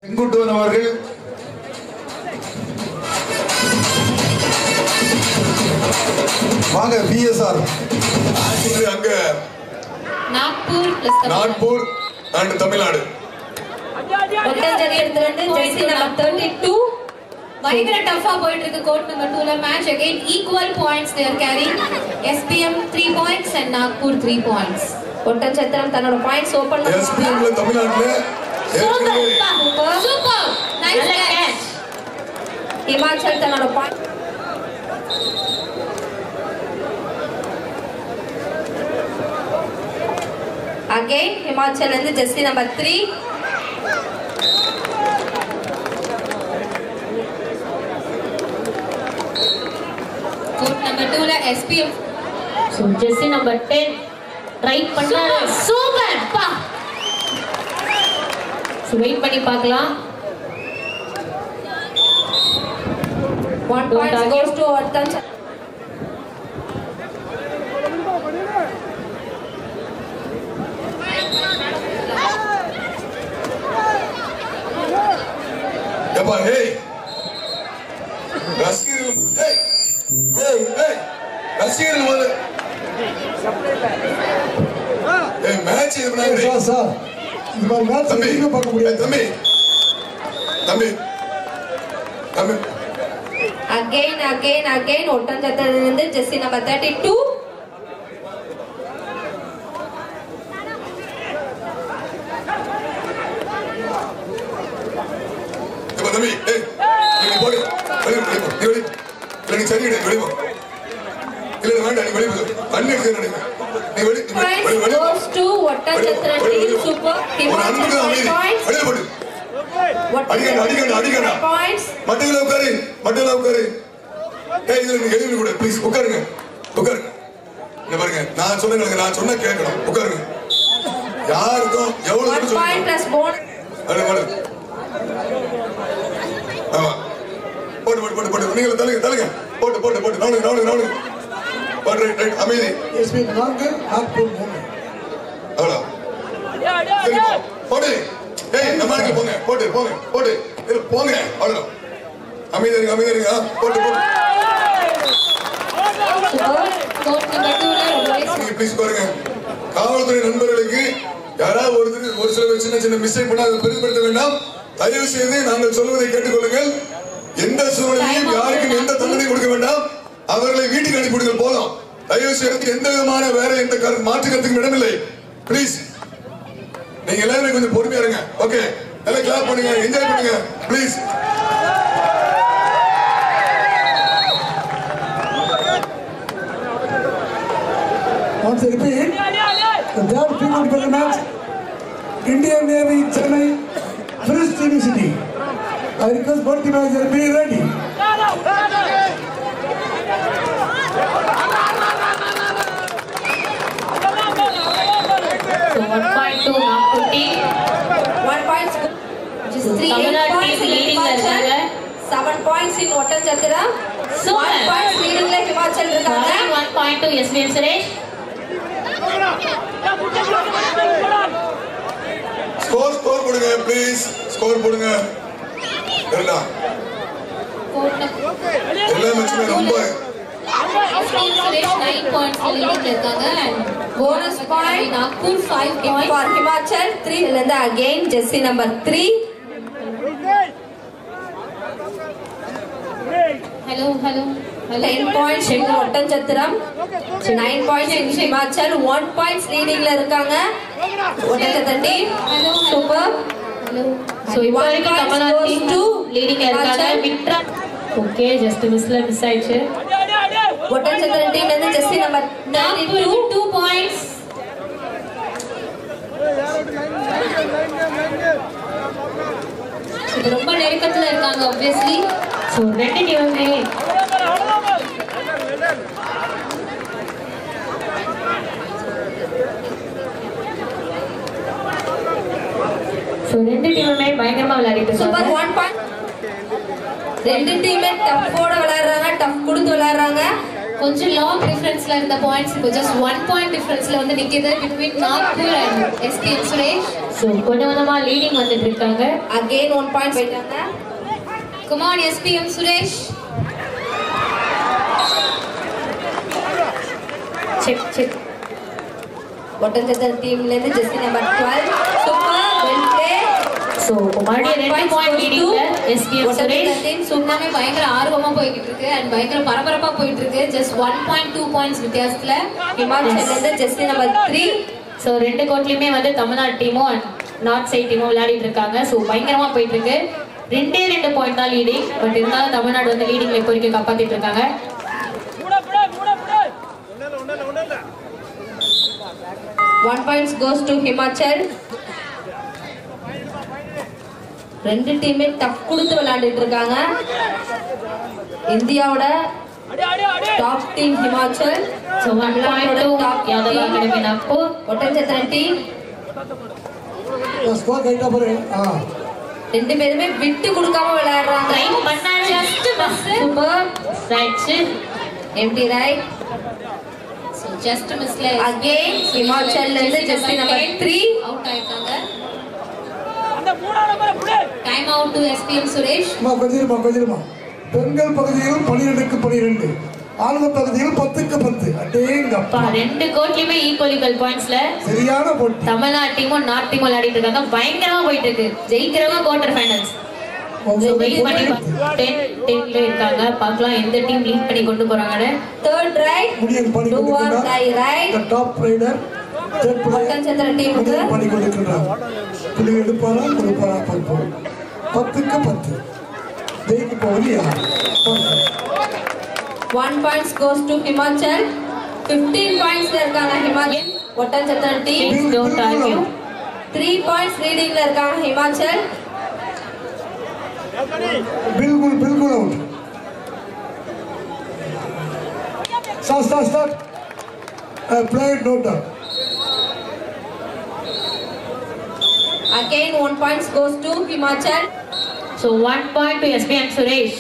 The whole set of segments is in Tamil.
செங்குட்டுவன் அவர்கள் வாங்க. பிஎஸ்ஆர் அங்க நாக்பூர் அண்ட் தமிழ்நாடு. பயங்கர டஃபா போயிட்டு இருக்கு. கோர்ட் நம்பர் 2ல match again equal points they are carrying. SPM 3 points and Nagpur 3 points. Oddanchatram தன்னோட பாயிண்ட்ஸ் ஓபன் பண்ணுவாங்க. SPM ல தமிழ்நாட்டுல சூப்பர் நைஸ் கேட்ச். ஹிமாச்சல் தன்னோட point again Himachal and jersey number 3. Court number 2 la SPM. So jersey number 10 right பண்ணாரு. சூப்பர் பா. So wait பண்ணி பார்க்கலாம். 1 point goes to Ottanchal. Yapa, hey! ரசிகர்கள், hey! ரசிகர்கள் வந்து மேட்ச் சார் இந்த மாதிரி மேட்ச் நீங்க பார்க்க முடியாது. தம்பி again ஒட்டன்சத்திரம் jersey number 32. தம்பி நீ போடு நீ சரி வெளியே போ. இல்ல வேண்டாம், நீ வெளியே போ. தண்ணி எடுத்து நீ வெளியே goes to Oddanchatram team. Super. அன்புக்கு அமைதி வெளியே போடு. அடிக்கணும் points. மட்டும் உட்காரு. ஏய் இதுல நீங்க எழுதி கூட ப்ளீஸ் உட்காருங்க. இங்க பாருங்க, நான் சொன்ன கேட்கணும். உட்காருங்க. யாருக்கும் எவ்வளவு 1 point plus bonus. ஆமா போட்டு நீங்க தள்ளுங்க போட்டு நானுங்க ரைட் அமைதி. எஸ்பி 4 நாக்பூர் 3. அவ்வளோ போடு. ஏய் நம்ம போங்க போட்டு இது போங்க. அவ்வளோ அமைதி இருங்க போட்டு கோர்ட் நம்பர் 2ல நீங்க ப்ளீஸ் பாருங்க. காவல்துறை நண்பர்களுக்கு யாராவது ஒரு சில சின்ன மிஸ்டேக் பண்ணா அதை பெரிதுபடுத்த வேண்டாம். தயவு செய்து நாங்கள் சொல்வதை கேட்டுக்கொள்ளுங்கள். எந்த சூழ்நிலையும் யாருக்கும் எந்த தண்டனை கொடுக்க வேண்டாம். அவர்களை வீட்டுக்கு அனுப்பிவிடுங்கள் போதும். தயவு செய்து எந்த விதமான வேற எந்த மாற்று கருத்துக்கும் இடமில்லை. ப்ளீஸ் நீங்க எல்லாருமே கொஞ்சம் பொறுமையா இருங்க. ஓகே, எல்லாம் கிளாப் பண்ணுங்க, என்ஜாய் பண்ணுங்க please. Once I repeat, the third period for the match, Indian Navy Chennai First University. I request both teams to be ready. So 1.2 Nagpur team. 1 point. Just 3 points in Himachal. 7 points in Oddanchatram. 1 point leading la Himachal இருக்காங்க. 1.2 SVM Suresh. ஸ்கோர் கொடுங்க ப்ளீஸ். ஸ்கோர் கொடுங்க. எல்லாம் எல்லா மேட்சுமே ரொம்ப Suresh 9 points leading இருக்காங்க. Bonus point Nagpur 5 points for Himachal. 3 and again jersey number 3. hello 10 points in Oddanchatram. 9 points in Himachal. 1 points leading la இருக்காங்க. ஒட்டன்சத்திரம் team. Super. So இப்போ வரைக்கும் தமிழ்நாடு team leading இருக்காங்க. விக்டர் ஓகே ஜஸ்ட் மிஸ் ஆயிடுச்சு. ஒட்டன்சத்திரம் team வந்து jersey number 32. 2 points. இது ரொம்ப நெருக்கத்துல இருக்காங்க obviously. So ரெண்டு டீமுமே பயங்கரமா விளையாடிட்டு சூப்பர். இருக்காங்க. 1 point. ரெண்டு டீமே டஃப்போட விளையாடுறாங்க, டஃப் கொடுத்து விளையாடுறாங்க. கொஞ்சம் லாங் டிஃபரன்ஸ்ல இருந்த பாயிண்ட்ஸ் இப்போ just 1 point டிஃபரன்ஸ்ல வந்து நிக்குது between Nagpur and SPM Suresh. So கொஞ்சம் கொஞ்சமா லீடிங் வந்துட்டு இருக்காங்க. அகைன் 1 பாயிண்ட் போயிட்டாங்க. Come on SPM Suresh. Check Oddanchatram டீம்ல இருந்து ஜெஸ்டி number 12 super well play. So மறுபடியும் 2 பாயிண்ட் லீடிங்ல SPM சுரேஷ். டீம் சும்மாவே பயங்கர ஆர்வமா போயிட்டு இருக்கு and பயங்கர பரபரப்பா போயிட்டு இருக்கு. just 1.2 points வித்தியாசத்துல ஹிமாச்சல்ல இருந்து ஜெஸ்டி நம்பர் 3. ஸோ 2 கோர்ட்லயுமே வந்து தமிழ்நாடு டீமும் அண்ட் நார்த் சைட் டீமும் விளையாடிட்டு இருக்காங்க. ஸோ பயங்கரமா போயிட்டு இருக்கு. 2 பாயிண்ட் தான் லீடிங். பட் இருந்தாலும் தமிழ்நாடு வந்து லீடிங்ல இப்போ வரைக்கும் காப்பாத்திட்டு இருக்காங்க. 1 points goes to Himachal. ரெண்டு டீமே டஃப் கொடுத்து விளையாடிட்டு இருக்காங்க. இந்தியாவோட top team Himachal. So 1 point to Yadav Academy Nagpur. Oddanchatram team score கைட்டா பாரு. ரெண்டு பேருமே விட்டு கொடுக்காம விளையாடுறாங்க. ட்ரை பண்ணாரு. just miss. Super raid empty raid. so just missல அகைன் ஹிமாச்சல்ல இருந்து ஜெஸ்டி நம்பர் 3 அவுட் ஆயிட்டாங்க. Time out to SPM Suresh. கொஞ்சமா பெண்கள் பகுதியில் 12க்கு 12, ஆண்கள் பகுதியில் 10க்கு 10. அடேங்கப்பா. 2 கோர்ட்லயுமே ஈக்குவல் பாயிண்ட்ஸ்ல சரியான போட்டி. தமிழ்நாடு டீமும் நார்த் டீமும் விளையாடிட்டு இருக்காங்க. பயங்கரமா போயிட்டு இருக்கு. ஜெயிக்கிறவங்க குவார்டர் ஃபைனல்ஸ். வெயிட் பண்ணி 10-10ல இருக்காங்க. பார்க்கலாம் எந்த டீம் லீட் பண்ணி கொண்டு போறாங்கன்னு. தேர்ட் ரைட் முடியன் பண்ணி கொண்டிருக்கிறார். Right the top rider third player Oddanchatram டீமுக்கு பண்ணி கொண்டிருக்கிறார். புள்ளி எடுப்பாரா கொடுப்பாரா பார்ப்போம். 10க்கு 10 ஜெயிக்க போறியா? 1 points goes to Himachal. 15 points ல இருக்காங்க Himachal. Oddanchatram team Please don't argue. 3 points leading ல இருக்காங்க ஹிமாச்சல். बिल्कुल out. Start. Play it note down. Again 1 points goes to Himachal. So 1 point to SPM Suresh.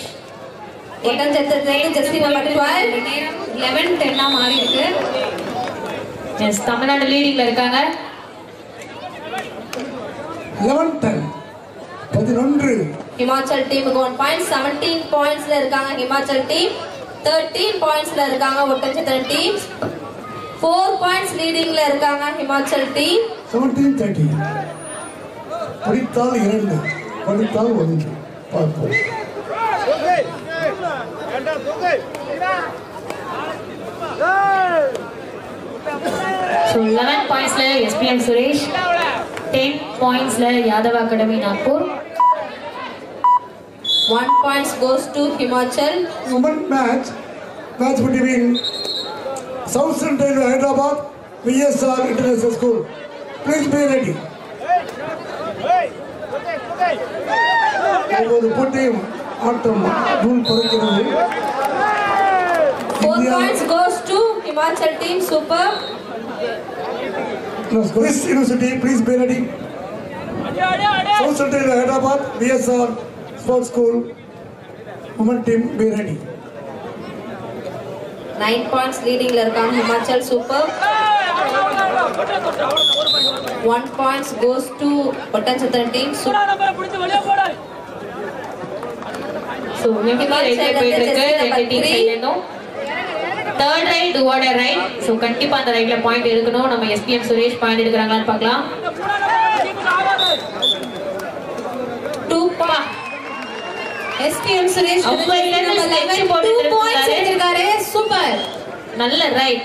Oddanchatram zesty number 12 நேரம் 11-10 மாறி இருக்கு. எஸ் தமிழ்நாடு லீடிங்ல இருக்காங்க. 11-10 11. ஹிமாச்சல் டீமுக்கு 1 point. 17 points ல இருக்காங்க ஹிமாச்சல் டீம். 13 points ல இருக்காங்க ஒட்டன்சத்திரம் டீம். 4 points leading ல இருக்காங்க ஹிமாச்சல் டீம். 17-13. படித்தால் 2, படித்தால் 1. பார்ப்போம். So 11 pointsல SPM சுரேஷ். 10 pointsல Yadav Academy Nagpur. 1 points goes to Himachal. Women match between South Central Hyderabad VSR International School. Please be ready. இப்போது போட்டியும் ஆட்டம் தூள் பறக்கிறது. 4 points goes to Himachal team. Super. Chris University, please be ready. South Central Hyderabad VSR Sports School. Women team be ready. 9 points leading ல இருக்காங்க Himachal. Super. 1 points goes to Oddanchatram team. Super. So எப்படி ரைட் போயிட்டு இருக்கு ரெண்டு டீம் சைடுல இருந்தும். Third right toward right. So கண்டிப்பா அந்த ரைட்ல பாயிண்ட் எடுக்கணும். நம்ம SPM சுரேஷ் பாயிண்ட் எடுக்கறாங்களான்னு பார்க்கலாம். 2 points. SPM சுரேஷ் அவ்வளவுல இருந்து ஸ்டெப் போட்டு 2 points எடுத்திருக்காரு. சூப்பர். நல்ல ரைட்.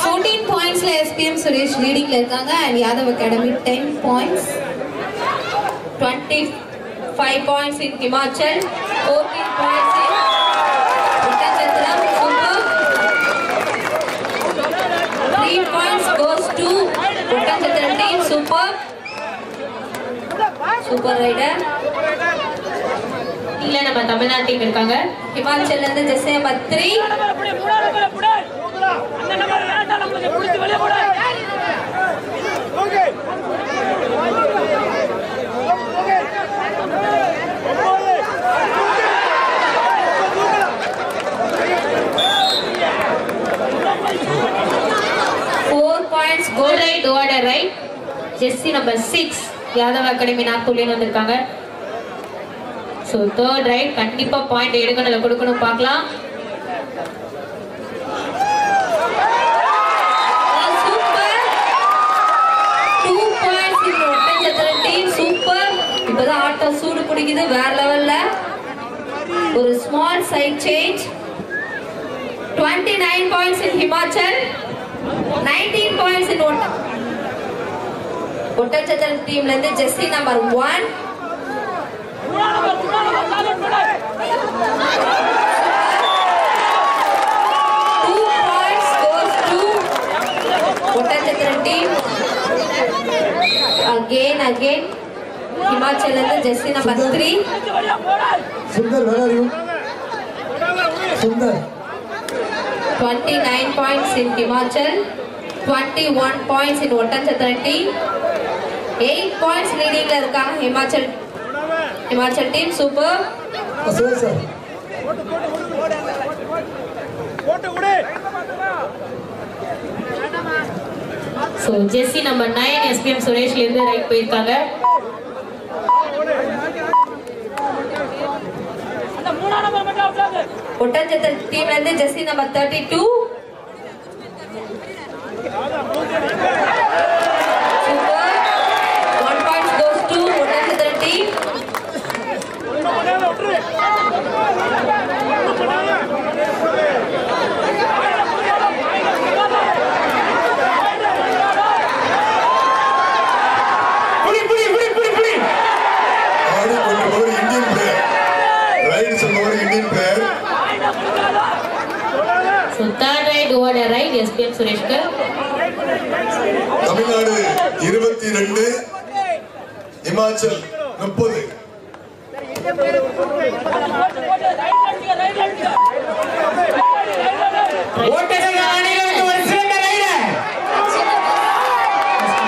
14 pointsல SPM சுரேஷ் லீடிங்ல இருக்காங்க and Yadav academy 10 points. 25 points in Himachal. 14 points in Oddanchatram. Super. 3 points goes to Oddanchatram team. Super. Super rider. இல்ல நம்ம தமிழ்நாடு டீம் இருக்காங்க. ஹிமாச்சல்ல இருந்து ஜெஸ்டி number 3. Jersey number 6 Yadav Academy நாக்பூர்ல வந்திருக்காங்க. சோ தேர்ட் ரைட் கண்டிப்பா பாயிண்ட் எடுக்கணும் இல்ல கொடுக்கணும் பார்க்கலாம். சூப்பர் 2 பாயிண்ட்ஸ் இந்த ஒட்டஞ்சத்திர டீம். சூப்பர். இப்பதான் ஆட்டம் சூடு பிடிக்குது வேற லெவல்ல. ஒரு small side change. 29 points in Himachal, 19 points in Oddanchatram டீம்ல இருந்து jersey number 1. Again Himachal and the Jesse number 3. Sundar, where are you? Sundar. 29 points in Himachal, 21 points in Ottanchatra team. 8 points leading la irukanga Himachal team. Super. Aswad sir. So Jesse number 9 SPM சுரேஷ்ல இருந்து ரைட் போயிருக்காங்க. ஒட்டஞ்சத்திர டீம்ல இருந்து jersey number 32. Super. 1 point goes to Oddanchatram team. So third right over the right SPM சுரேஷ்கர். தமிழ்நாடு 22 ஹிமாச்சல் 30. ஓட்டங்கள் அணிகளுக்கு ஒரு சிறந்த raider.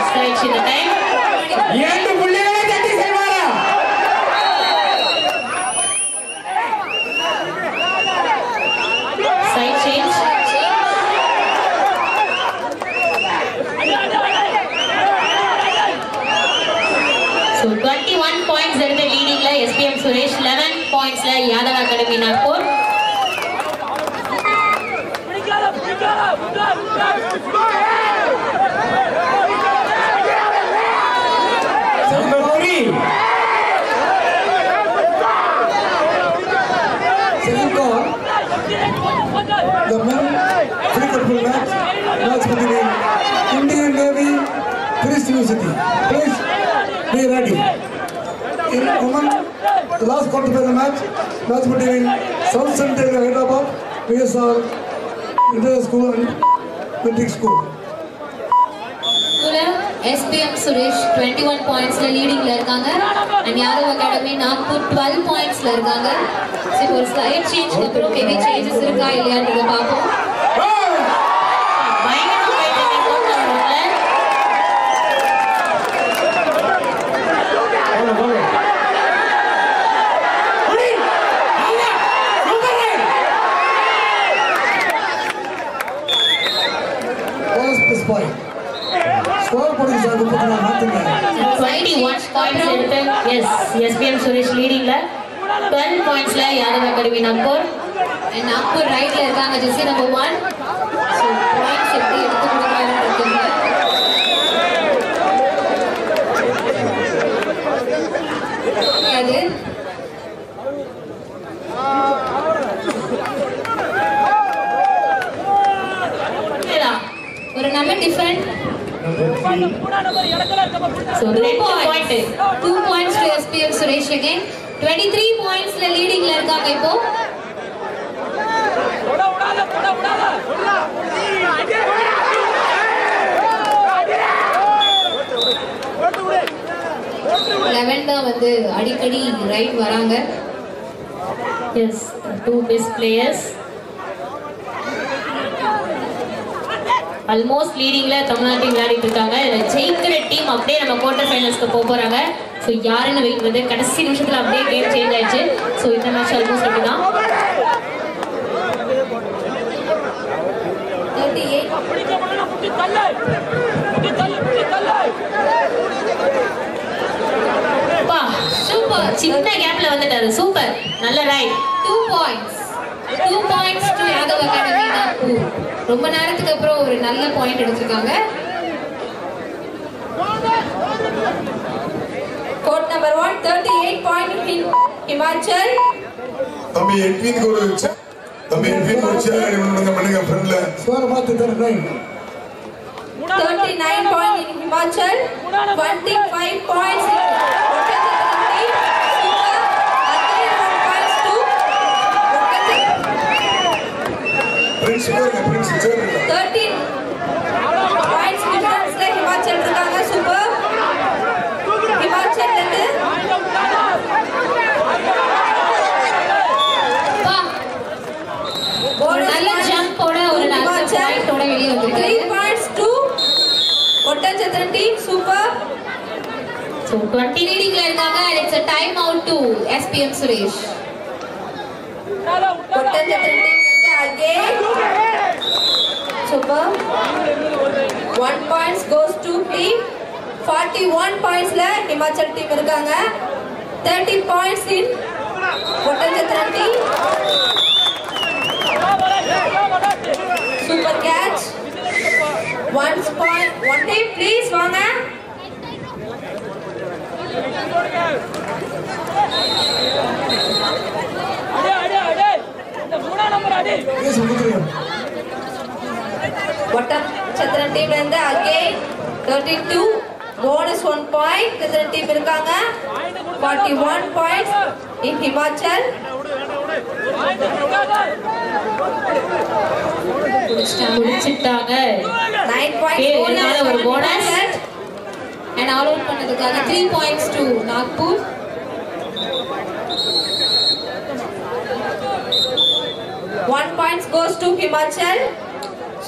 Strike in the time. 2 புள்ளிகளை தட்டி செல்வாரா? Side change. So 21 points எடுத்த லீடிங்ல SPM சுரேஷ், 11 pointsல Yadav Academy Nagpur. Number 3 Second call. The men cricket match between Indian Navy, Christ University. Please be ready. In women, the last quarter final match between South Central Hyderabad, VSR, Inter School and Metric School. SPM Suresh 21 pointsல லீடிங்ல இருக்காங்க. and யாதவ் அகாடமி நாக்பூர் 12 pointsல இருக்காங்க. சரி ஒரு ஸ்லைட் சேஞ்ச்க்கு அப்புறம் ஹெவி சேஞ்சஸ் இருக்கா இல்லையான்றத பாப்போம். பயங்கரமா போயிட்டு இருக்கு கோட்டர் ரோட்ல. புடி ஆமா super raid. First this point. Score போடுங்க சார் 21 points எடுத்த SPM சுரேஷ் லீடிங்ல, 12 pointsல யாதவ் அகாடமி நாக்பூர். and நாக்பூர் ரைட்ல இருக்காங்க ஜெர்சி நம்பர் 1. so points எப்படி எடுத்து கொடுக்கறாங்கன்னு தெரியல. அது ஒரு number different. So 2 points. 2 points to SPM Suresh again. 23 pointsல லீடிங்ல இருக்காங்க இப்போ. லெவன்தான் வந்து அடிக்கடி ரைட் வராங்க. Yes, 2 best players. ஆல்மோஸ்ட் லீடிங்ல தமிழ்நாடு டீம் விளையாடிட்டு இருக்காங்க. இதுல ஜெயிக்கிற டீம் அப்படியே நம்ம குவார்டர் ஃபைனல்ஸ்க்கு போக போறாங்க. ஸோ யாருன்னு வெயிட் பண்ணுறது, கடைசி நிமிஷத்துல அப்படியே கேம் சேஞ்ச் ஆயிடுச்சு. ஸோ இந்த மேட்ச் ஆல்மோஸ்ட் அப்படிதான். 38. சின்ன கேப்ல வந்துட்டாரு. சூப்பர், நல்ல right. 2 points. 2 points to Yadav Academy Nagpur. ரொம்ப நேரத்துக்கு அப்புறம் ஒரு நல்ல பாயிண்ட் எடுத்திருக்காங்க. Court number 1, 38 point in Himachal. தம்பி எட்வின் ஒரு சேர் பண்ணுங்க ஃப்ரெண்ட்ல. Score about 39. 39 point in Himachal. 25 points in Kottachathirapati. Super. Again 1 points to Kottachathirapati. Prince சேர் 13 points difference la Himachal இருக்காங்க. Super. Himachal இருந்து ஒரு நல்ல ஜம்ப் ஓட ஒரு நல்ல பாயிண்ட் ஓட வெளிய வந்திருக்காரு. 3 points to Kottachathirapati. Super. So 20 லீடிங்ல இருக்காங்க and it's a time out to SPM Suresh. Kottachathirapati again. Super. 1 points goes to team. 41 points la Himachal team இருக்காங்க. 30 points in Kottachathirapati. Super catch. 1 point. 1 team please வாங்க. Yes, Mudriyam. Kottachathirapati team இருந்து again 32 bonus 1 point Kottachathirapati team இருக்காங்க. 41 points in Himachal. முடிச்சிட்டாங்க. 9 points Okay, இதனால ஒரு bonus. and all out பண்ணதுக்காக 3 points to Nagpur. 1 points goes to Himachal.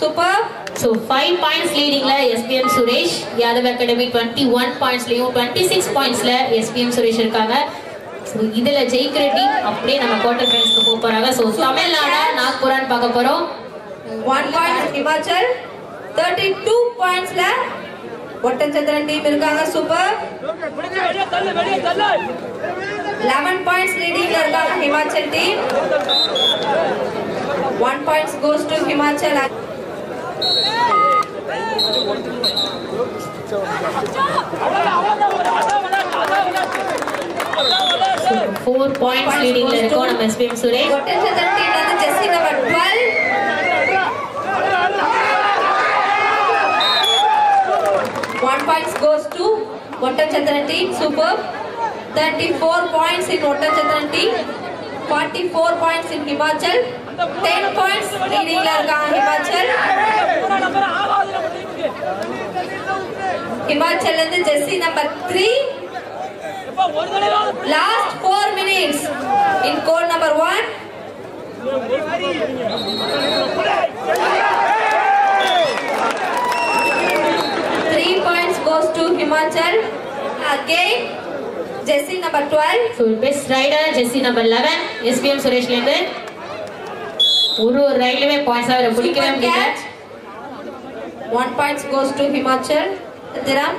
Super. So 5 points leadingல SPM Suresh. Yadav academy 21 pointsலயும் 26 pointsல SPM Suresh இருக்காங்க. So இதுல ஜெயிக்கிற டீம் அப்படியே நம்ம குவார்டர் ஃபைனல்ஸ்க்கு போக போறாங்க. So தமிழ்நாடு நாக்பூரான் பார்க்க போறோம். 1 point Himachal. 32 points la Kottachathirapati team இருக்காங்க. Super. 11 points leading la இருக்காங்க Himachal team. 1 points goes to Himachal. 4 points leadingல இருக்கோம் நம்ம SPM சுரேஷ். Kottachathirapati team வந்து jersey number 12. 1 points goes to Kottachathirapati. Super. 34 points in Kottachathirapati. 44 points in Himachal. 10 points leading la irukanga Himachal. Himachal and jersey number 3. Last 4 minutes in code number 1. Three points goes to Himachal. Again, jersey number 12. So best rider jersey number 11 SPM சுரேஷ்ல இருந்து ஒரு ரைட்லயே பாயிண்ட்ஸ் அவரை பிடிக்கவே முடியல. 1 points goes to Himachal. Diram.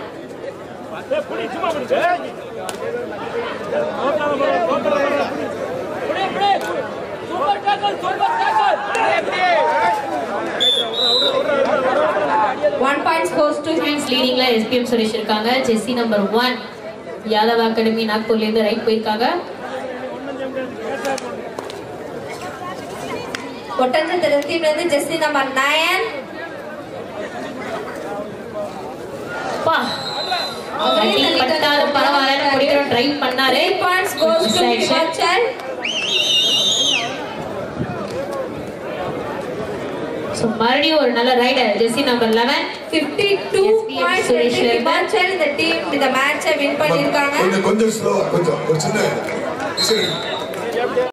One points goes to points leadingல SPM Suresh இருக்காங்க. ஜெர்சி நம்பர் 1 யாதவ் அகாடமி நாக்பூர்ல இருந்து ரைட் போயிருக்காங்க. Kottachathirapati team வந்து jersey number 9. பா அவரே பட்டாரு பரவாயில்லை பிடிக்கணும் ட்ரை பண்ணாரு. 3 points goes to Himachal. So மறுபடியும் ஒரு நல்ல ரைடர் ஜெர்சி நம்பர் 11 52 points சுரேஷ்ல இருந்து Himachal இந்த டீம் இந்த மேட்சை வின் பண்ணிருக்காங்க. கொஞ்சம் ஸ்லோவா கொஞ்சம் ஒரு சின்ன